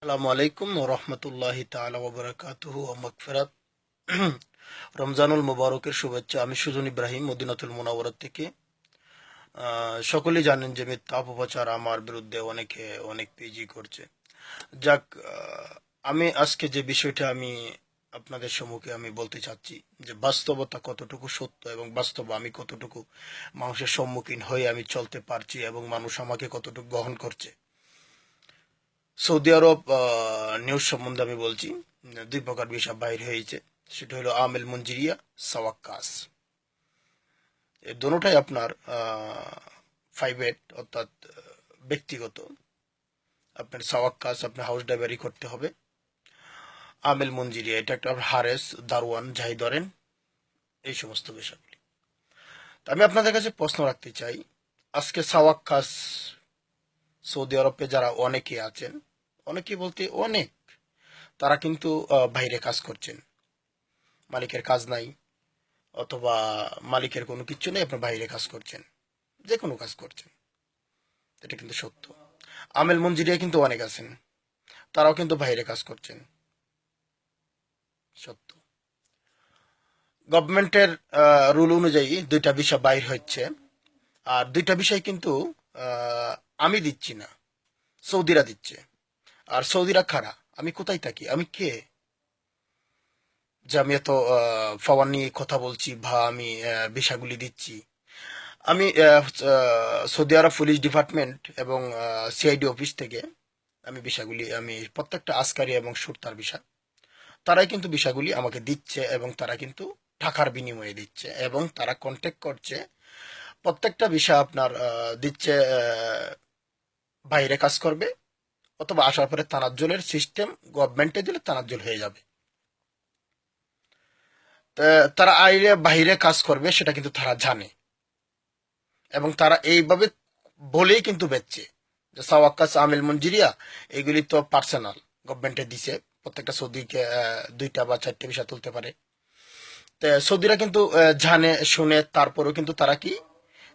আসসালামু আলাইকুম ওয়া রাহমাতুল্লাহি তাআলা ওয়া বারাকাতুহু ওয়া মাগফিরাত। রমজানুল মুবারকের শুভেচ্ছা। আমি সুজন ইব্রাহিম মদিনাতুল মুনাওয়ারা থেকে। সকলেই জানেন যে মিথ্যা অপপ্রচার আমার বিরুদ্ধে অনেকে অনেক পেজই করছে। যাক, আমি আজকে যে বিষয়টা আমি আপনাদের সম্মুখে আমি বলতে চাচ্ছি যে বাস্তবতা কতটুকু সত্য এবং বাস্তব আমি কতটুকু মানুষের সম্মুখীন হয়ে আমি চলতে পারছি এবং মানুষ আমাকে কতটুকু গ্রহণ করছে। সৌদি আরব নিউজ সম্বন্ধে আমি বলছি। দুই প্রকার ভিসা বাইর হয়েছে, সেটা হলো আমেল মঞ্জিরিয়া, সাওয়াক্কাস। এই দুটোটাই আপনার প্রাইভেট, অর্থাৎ ব্যক্তিগত। আপনার সাওয়াক্কাস আপনার হাউস ড্রাইভারি করতে হবে। আমেল মঞ্জিরিয়া এটা একটা হারেস, দারওয়ান, যাই ধরেন, এই সমস্ত বিষয়গুলি। তো আমি আপনাদের কাছে প্রশ্ন রাখতে চাই, আজকে সাওয়াক্কাস সৌদি আরবে যারা অনেকে আছেন, অনেকে বলতে অনেক, তারা কিন্তু বাইরে কাজ করছেন। মালিকের কাজ নাই, অথবা মালিকের কোনো কিছু নেই, আপনার বাইরে কাজ করছেন, যে কোনো কাজ করছেন। এটা কিন্তু সত্য। আমেল মঞ্জিরিয়া কিন্তু অনেক আছেন, তারাও কিন্তু বাইরে কাজ করছেন, সত্য। গভর্নমেন্টের রুল অনুযায়ী দুইটা বিষয় বাইর হচ্ছে, আর দুইটা বিষয় কিন্তু আমি দিচ্ছি না, সৌদিরা দিচ্ছে। আর সৌদিরা খারা, আমি কোথায় থাকি, আমি কে যে আমি এত পাওয়ার নিয়ে কথা বলছি বা আমি বিষয়গুলি দিচ্ছি। আমি সৌদি আরব পুলিশ ডিপার্টমেন্ট এবং সিআইডি অফিস থেকে আমি বিষয়গুলি, আমি প্রত্যেকটা আসকারি এবং সুরতার বিষয়, তারাই কিন্তু বিষয়গুলি আমাকে দিচ্ছে এবং তারা কিন্তু টাকার বিনিময়ে দিচ্ছে এবং তারা কন্ট্যাক্ট করছে। প্রত্যেকটা বিষয় আপনার দিচ্ছে, বাইরে কাজ করবে, অথবা আসার পরে তানাজ্জুলের সিস্টেম গভর্নমেন্টে দিলে তানাজ্জুল হয়ে যাবে। তারা আইলে বাইরে কাজ করবে সেটা কিন্তু তারা জানে, এবং তারা এইভাবে বলেই কিন্তু বেচছে যে সাওয়াক্কাস, আমেল মঞ্জিরিয়া এগুলি তো পার্সোনাল, গভর্নমেন্টে দিছে, প্রত্যেকটা সৌদিকে দুইটা বা চারটে ভিসা তুলতে পারে। তো সৌদিরা কিন্তু জানে শুনে, তারপরেও কিন্তু তারা কি,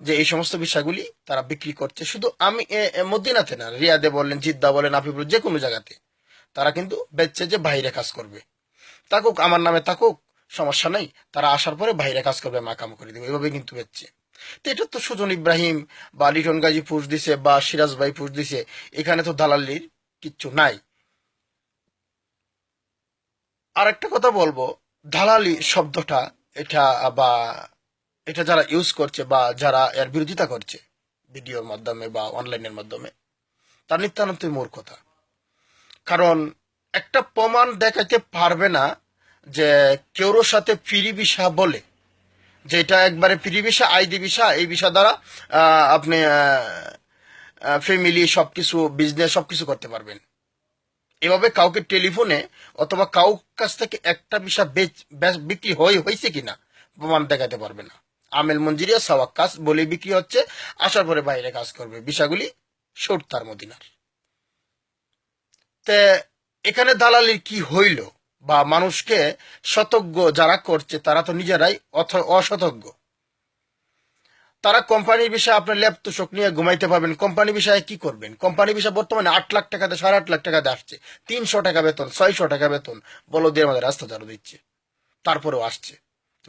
যে এই সমস্ত বিষয়গুলি তারা বিক্রি করছে। শুধু আমি মদিনাতে না, রিয়াদে বলেন, জিদ্দা বলেন, আফিফুল, যে কোনো জায়গাতে তারা কিন্তু বেচছে যে বাইরে কাজ করবে, থাকুক আমার নামে থাকুক, সমস্যা নাই, তারা আসার পরে বাইরে কাজ করবে, মাকাম করে দেবে, এভাবে কিন্তু বেচছে। তো এটা তো সুজন ইব্রাহিম বা লিটন গাজী পুষ দিছে বা সিরাজ ভাই পুষ দিছে, এখানে তো দালালির কিচ্ছু নাই। আর একটা কথা বলবো, দালালি শব্দটা, এটা বা এটা যারা ইউজ করছে বা যারা এর বিরোধিতা করছে ভিডিওর মাধ্যমে বা অনলাইনের মাধ্যমে, তার নিত্যানন্তই মূর্খতা। কারণ একটা প্রমাণ দেখাতে পারবে না যে কেউর সাথে ফ্রি ভিসা বলে, যেটা একবারে ফ্রি ভিসা, আইডি ভিসা, এই ভিসা দ্বারা আপনি ফ্যামিলি সবকিছু, বিজনেস সবকিছু করতে পারবেন। এভাবে কাউকে টেলিফোনে অথবা কাউ কাছ থেকে একটা ভিসা বিক্রি হয়েছে কিনা প্রমাণ দেখাতে পারবে না। আমেল মঞ্জিরিয়া সাওয়াক্কাস বলে বিক্রি হচ্ছে, আসার পরে বাইরে কাজ করবে, ভিসাগুলি সর্তার মদিনার। তে এখানে দালালির কি হইল, বা মানুষকে শতজ্ঞ যারা করছে তারা তো নিজেরাই অসতজ্ঞ। তারা কোম্পানির বিষয়ে আপনার ল্যাপ তোষক নিয়ে ঘুমাইতে পারবেন, কোম্পানি বিষয়ে কি করবেন? কোম্পানি বিষয়ে বর্তমানে 8 লাখ টাকাতে, 8.5 লাখ টাকাতে আসছে, 300 টাকা বেতন, 600 টাকা বেতন, বলদের আমাদের রাস্তা ঝাড়ু দিচ্ছে, তারপরেও আসছে।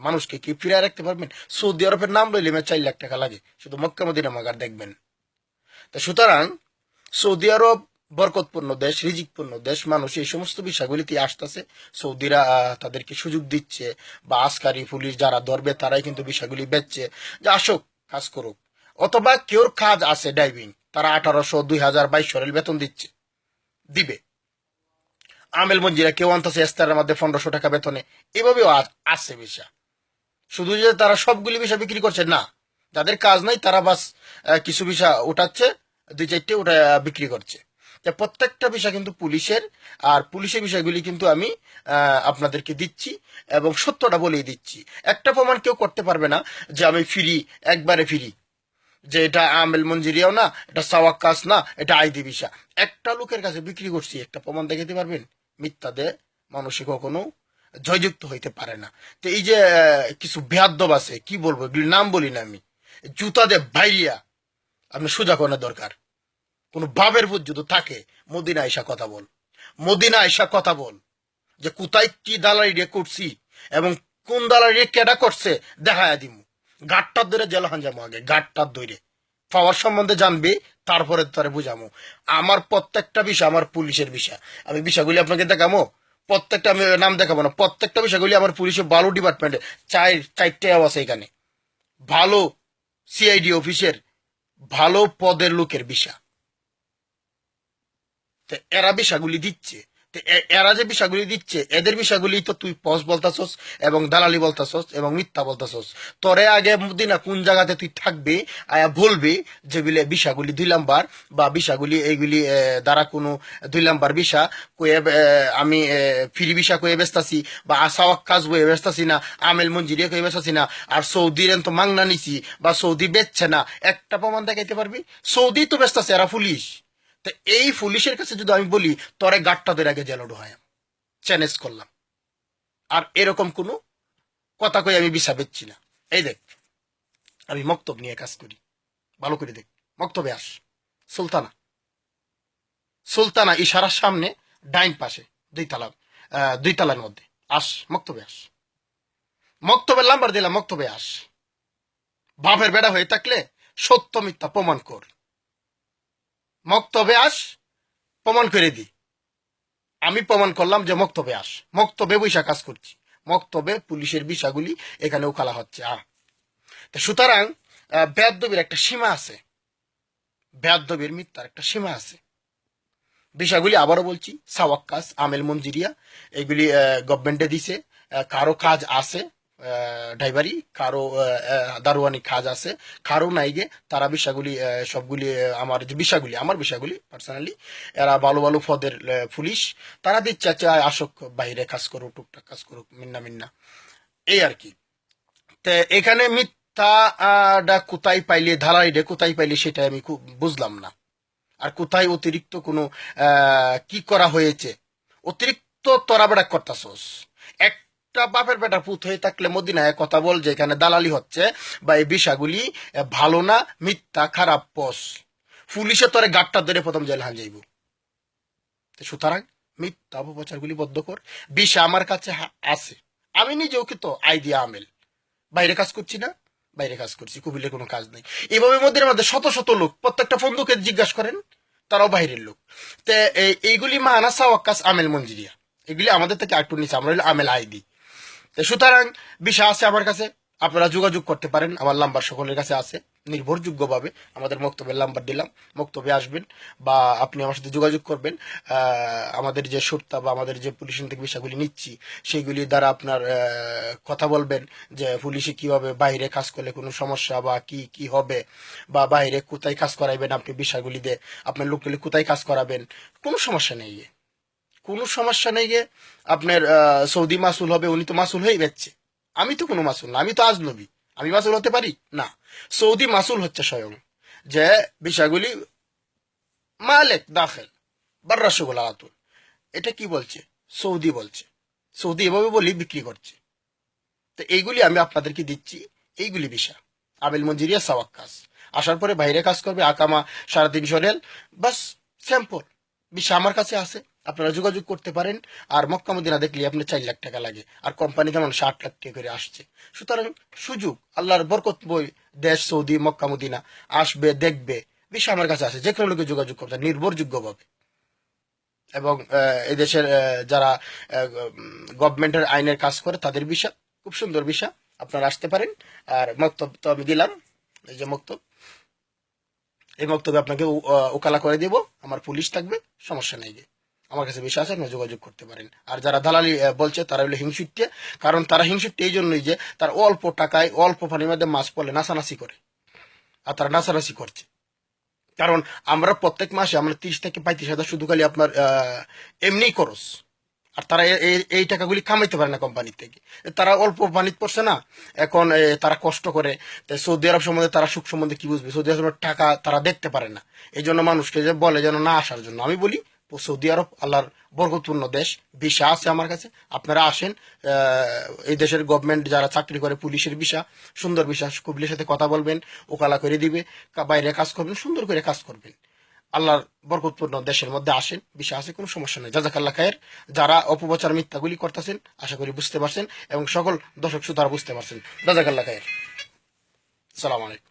মানুষকে কি ফিরায় রাখতে পারবেন? সৌদি আরবের নাম লইলে 4 লাখ টাকা লাগে, শুধু মক্কা মদিনা মাগার দেখবেন। তা সুতরাং সৌদি আরব বরকতপূর্ণ দেশ, রিজিকপূর্ণ দেশ, মানুষ এই সমস্ত বিষয়গুলিতে আসতেছে, সৌদিরা তাদেরকে সুযোগ দিচ্ছে, বা আসকারি পুলিশ যারা ধরবে তারাই কিন্তু বিষয়গুলি বেচছে যে আসুক, কাজ করুক। অথবা কেউর কাজ আছে ড্রাইভিং, তারা 1800, 2000, 2200 বেতন দিবে। আমেল মঞ্জিরা কেউ আনতেছে ইস্তারের মধ্যে 1500 টাকা বেতনে, এভাবেও আছে বিষয়। শুধু যে তারা সবগুলি বিষয় বিক্রি করছে না, যাদের কাজ নাই তারা বাস কিছু বিষয় উঠাচ্ছে, 2-4টে ওটা বিক্রি করছে। প্রত্যেকটা বিষয় কিন্তু পুলিশের, আর পুলিশের বিষয়গুলি কিন্তু আমি আপনাদেরকে দিচ্ছি এবং সত্যটা বলেই দিচ্ছি। একটা প্রমাণ কেউ করতে পারবে না যে আমি ফ্রি, একবারে ফ্রি, যে এটা আমেল মঞ্জিরিয়াও না, এটা সাওয়াক্কাস না, এটা আইডি ভিসা। একটা লোকের কাছে বিক্রি করছি, একটা প্রমাণ দেখাতে পারবেন? মিথ্যা দে মানুষে কখনো জয়যুক্ত হইতে পারে না। তো এই যে কিছু বেয়াদ্দব আছে, কি বলবো, এগুলির নাম বলি না আমি, জুতা দে ভাইলিয়া আপনি সোজা করার দরকার। কোনো বাবের বুঝ যদি থাকে, মদিনা আইসা কথা বল। মদিনা আইসা কথা বল যে কোথায় কি দালালি রে করছি এবং কোন দালালি কেডা করছে দেখায়া দিমু। গাটটার ধরে জেলখান যাবো, আগে গাটটার ধরে পাওয়ার সম্বন্ধে জানবি, তারপরে তারে বুঝামো। আমার প্রত্যেকটা বিষয় আমার পুলিশের বিষয়, আমি বিষয়গুলি আপনাকে দেখামো। প্রত্যেকটা আমি নাম দেখাবো না, প্রত্যেকটা বিষয়গুলি আমার পুলিশের ভালো ডিপার্টমেন্টে চারটে আছে এখানে, ভালো সিআইডি অফিসের ভালো পদের লোকের বিষয়। তো এরা বিষয়গুলি দিচ্ছে, তো এরা যে বিষয়গুলি দিচ্ছে এদের বিষয়গুলি তো তুই পস বলতাছস এবং দালালি বলতাছস এবং মিথ্যা বলতাছস। তোরে আগে দিনা কোন জায়গাতে তুই থাকবি আয়া বলবি যেগুলি বিষয়গুলি 2 নাম্বার বা বিষয়গুলি এইগুলি দ্বারা কোনো 2 নাম্বার বিষয় কয়ে আমি ফ্রি বিষয় কয়ে বেচতাছি বা আসাওয়াক কাজ বয়ে বেচতাছি না, আমেল মঞ্জিরিয়া কয়ে বেচতাছি না, আর সৌদির তো মাংনা নিছি বা সৌদি বেচছে না, একটা প্রমাণ দেখাইতে পারবি? সৌদি তো বেচতাছে, এরা পুলিশ। তো এই পুলিশের কাছে যদি আমি বলি তোরে গাটটা ধরে আগে জেল ঢোহায়, চ্যালেঞ্জ করলাম। আর এরকম কোনো কথা কই আমি বিষা বেচছি না। এই দেখ, আমি মক্তব নিয়ে কাজ করি, ভালো করে দেখ। মক্তবে আস, সুলতানা, সুলতানা ইশারার সামনে ডাইন পাশে 2 তলা, 2 তলার মধ্যে আস, মক্তবে আস। মক্তবের নাম্বার দিলাম, মক্তবে আস। বাপের বেড়া হয়ে থাকলে সত্য মিথ্যা প্রমাণ কর, মক্তবে আস, প্রমাণ করে দি। আমি প্রমাণ করলাম যে মক্তবে আস, মক্তবে বৈশা কাজ করছি, মক্তবে পুলিশের বিষয়গুলি এখানে উকালা হচ্ছে। সুতরাং বেয়াদবির একটা সীমা আছে, বেয়াদবির মিথ্যার একটা সীমা আছে। বিষয়গুলি আবারও বলছি, সাওয়াক্কাস আমেল মঞ্জিরিয়া এগুলি গভর্নমেন্টে দিছে। কারো কাজ আছে ড্রাইভারি, কারো দারোয়ানি কাজ আছে, কারো নাই গে। তারা বিষয়গুলি সবগুলি আমার যে বিষয়গুলি, আমার বিষয়গুলি পার্সোনালি, এরা ভালো ভালো পদের পুলিশ, তারা দিচ্ছে আচ্ছা আসুক বাইরে কাজ করুক, টুকটাক কাজ করুক, মিন্না মিন্না, এই আর কি। তো এখানে মিথ্যাটা কোথায় পাইলে, ধারাইডে কোথায় পাইলে সেটা আমি খুব বুঝলাম না। আর কোথায় অতিরিক্ত কোনো কি করা হয়েছে, অতিরিক্ত তরাবেড়া করতাছস। একটা বাপের বেটা পুত হয়ে থাকলে মদিনায় কথা বল যে এখানে দালালি হচ্ছে বা এই বিষয়গুলি ভালো না, মিথ্যা, খারাপ পস। পুলিশে তোরে গাটটা ধরে প্রথম জেল হান যাইব। সুতরাং মিথ্যা অপপ্রচারগুলি বদ্ধ কর। বিষয় আমার কাছে আছে, আমি নিজেও কিন্তু আইডিয়া আমেল, বাইরে কাজ করছি না, বাইরে কাজ করছি, কুবিলের কোনো কাজ নেই। এভাবে মধ্যে শত শত লোক, প্রত্যেকটা বন্ধুকে জিজ্ঞাসা করেন, তারাও বাইরের লোক। তো এইগুলি মাহানা সাওয়াক্কাস আমেল মঞ্জিরিয়া, এগুলি আমাদের থেকে একটু নিচে, আমরা হলো আমেল আইডি। সুতরাং বিষয় আছে আমার কাছে, আপনারা যোগাযোগ করতে পারেন, আমার নাম্বার সকলের কাছে আছে নির্ভরযোগ্যভাবে। আমাদের মক্তবের নাম্বার দিলাম, মক্তবে আসবেন বা আপনি আমার সাথে যোগাযোগ করবেন। আমাদের যে সুরতা বা আমাদের যে পুলিশ থেকে বিষয়গুলি নিচ্ছি সেইগুলি দ্বারা আপনার কথা বলবেন যে পুলিশে কিভাবে বাইরে কাজ করলে কোনো সমস্যা বা কি কি হবে, বা বাইরে কোথায় কাজ করাইবেন আপনি, বিষয়গুলি দিয়ে আপনার লোকগুলি কোথায় কাজ করাবেন, কোনো সমস্যা নেই, কোনো সমস্যা নেই গে। আপনার সৌদি মাসুল হবে, উনি তো মাসুল হয়ে যাচ্ছে, আমি তো কোনো মাসুল না, আমি তো আজনবী, আমি মাসুল হতে পারি না। সৌদি মাসুল হচ্ছে স্বয়ং, যে বিষয়গুলি মালেক দাখেল বার্রাসগুল আলাতুল, এটা কি বলছে? সৌদি বলছে, সৌদি এভাবে বলি বিক্রি করছে। তো এইগুলি আমি আপনাদেরকে দিচ্ছি, এইগুলি বিষয় আবেল মঞ্জিরিয়া সাওয়াক্কাস আসার পরে বাইরে কাজ করবে, আকামা 350 রিয়াল, বাস, স্যাম্পল বিষয় আমার কাছে আছে, আপনারা যোগাযোগ করতে পারেন। আর মক্কা মদিনা দেখলে আপনার 4 লাখ টাকা লাগে, আর কোম্পানি যেমন 60 লাখ টাকা করে আসছে। সুতরাং সুযোগ, আল্লাহর বরকত বই দেশ সৌদি মক্কা মদিনা, আসবে দেখবে, বিষয় আমার কাছে আছে, যে কোনো লোকে যোগাযোগ করতে নির্ভরযোগ্যভাবে। এবং এই দেশের যারা গভর্নমেন্টের আইনের কাজ করে তাদের বিষয়, খুব সুন্দর বিষয়, আপনারা আসতে পারেন। আর মক্তব তো আমি দিলাম, এই যে মক্তব, এই মক্তবে আপনাকে ওকালা করে দেব, আমার পুলিশ থাকবে, সমস্যা নেই, আমার কাছে বিষয় আছে, আপনি যোগাযোগ করতে পারেন। আর যারা দালালি বলছে তারা হলো হিংসুটে, কারণ তারা হিংসুটে এই জন্যই যে তার অল্প টাকায় অল্প পানির মধ্যে মাছ পড়লে নাচানাচি করে, আর তারা নাচানাচি করছে। কারণ আমরা প্রত্যেক মাসে আমরা 30 থেকে 35 হাজার শুধু খালি আপনার এমনি খরচ, আর তারা এই টাকাগুলি কামাইতে পারে না কোম্পানির থেকে, তারা অল্প পানিতে পড়ছে না, এখন তারা কষ্ট করে। সৌদি আরব সম্বন্ধে তারা সুখ সম্বন্ধে কি বুঝবে, সৌদি আরবের টাকা তারা দেখতে পারে না, এই জন্য মানুষকে যে বলে যেন না আসার জন্য। আমি বলি সৌদি আরব আল্লাহর বরকতপূর্ণ দেশ, ভিসা আছে আমার কাছে, আপনারা আসেন। এই দেশের গভর্নমেন্ট যারা চাকরি করে পুলিশের ভিসা, সুন্দর ভিসা, কুবিলের সাথে কথা বলবেন, ওকালা করে দিবে, বাইরে কাজ করবেন, সুন্দর করে কাজ করবেন। আল্লাহর বরকতপূর্ণ দেশের মধ্যে আসেন, বিষয় আছে, কোনো সমস্যা নেই। জাযাকাল্লাহ খায়ের। যারা অপপ্রচার মিথ্যাগুলি করতেছেন আশা করি বুঝতে পারছেন এবং সকল দর্শক শ্রোতারা বুঝতে পারছেন। জাযাকাল্লাহ খায়ের। আসসালামু আলাইকুম।